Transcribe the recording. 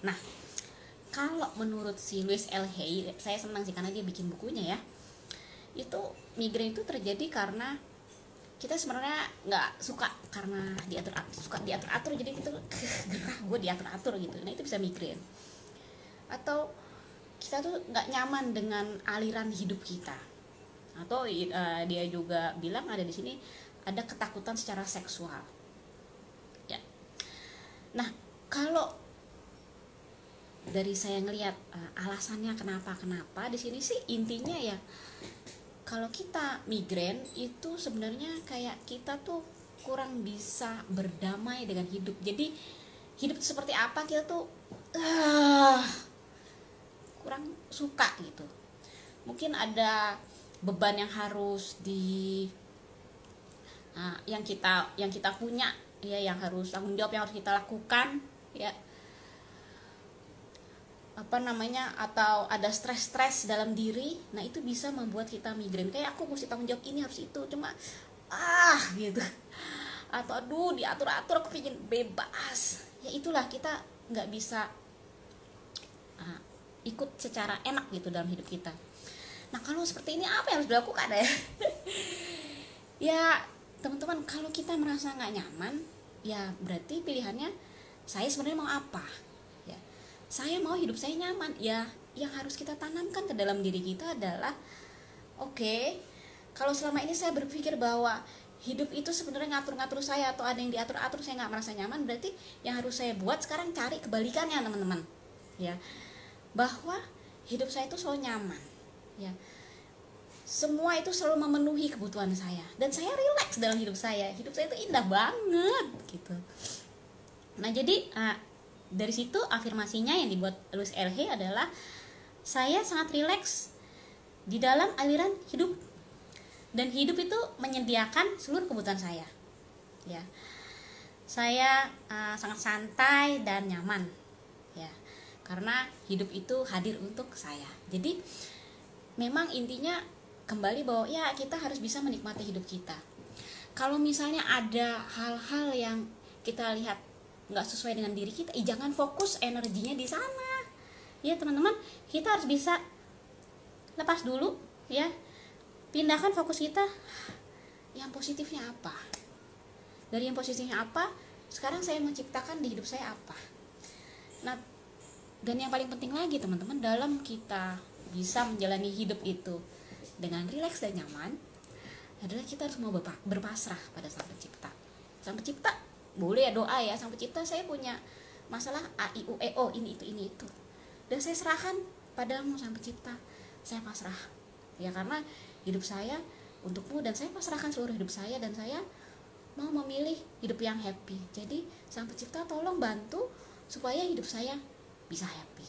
Nah, kalau menurut si Louis L. Hay, saya senang sih karena dia bikin bukunya ya. Itu migrain itu terjadi karena kita sebenarnya nggak suka karena diatur-atur, jadi kita gerah gue diatur-atur gitu. Nah, itu bisa migrain. Atau kita tuh nggak nyaman dengan aliran hidup kita. Atau dia juga bilang ada di sini ada ketakutan secara seksual. Ya. Nah, kalau dari saya ngelihat alasannya kenapa di sini sih intinya ya, kalau kita migrain itu sebenarnya kayak kita tuh kurang bisa berdamai dengan hidup. Jadi hidup seperti apa kita tuh kurang suka gitu. Mungkin ada beban yang harus yang kita punya ya, yang harus tanggung jawab yang harus kita lakukan ya, atau ada stres dalam diri. Nah, itu bisa membuat kita migrain, kayak aku mesti tanggung jawab ini harus itu, cuma gitu, atau aduh diatur-atur, aku pengen bebas ya. Itulah, kita nggak bisa ikut secara enak gitu dalam hidup kita. Nah, kalau seperti ini apa yang harus dilakukan ya? Ya teman-teman, kalau kita merasa nggak nyaman ya berarti pilihannya saya sebenarnya mau apa ya. Saya mau hidup saya nyaman ya. Yang harus kita tanamkan ke dalam diri kita adalah oke, kalau selama ini saya berpikir bahwa hidup itu sebenarnya ngatur-ngatur saya atau ada yang diatur-atur, saya nggak merasa nyaman, berarti yang harus saya buat sekarang cari kebalikannya teman-teman ya, bahwa hidup saya itu selalu nyaman ya, semua itu selalu memenuhi kebutuhan saya dan saya rileks dalam hidup saya itu indah banget gitu. Nah, jadi dari situ afirmasinya yang dibuat Louis L. Hay adalah saya sangat rileks di dalam aliran hidup dan hidup itu menyediakan seluruh kebutuhan saya ya. Saya sangat santai dan nyaman ya, karena hidup itu hadir untuk saya. Jadi memang intinya kembali bahwa ya kita harus bisa menikmati hidup kita. Kalau misalnya ada hal-hal yang kita lihat nggak sesuai dengan diri kita, jangan fokus energinya di sana ya teman-teman. Kita harus bisa lepas dulu ya, pindahkan fokus kita yang positifnya apa. Dari yang positifnya apa, sekarang saya menciptakan di hidup saya apa. Nah, dan yang paling penting lagi teman-teman, dalam kita bisa menjalani hidup itu dengan rileks dan nyaman adalah kita harus mau berpasrah pada Sang Pencipta. Sang Pencipta boleh ya doa ya, Sang Pencipta saya punya masalah A, I, U, E, O, ini itu dan saya serahkan padamu Sang Pencipta. Saya pasrah ya, karena hidup saya untukmu dan saya pasrahkan seluruh hidup saya dan saya mau memilih hidup yang happy. Jadi Sang Pencipta tolong bantu supaya hidup saya bisa happy.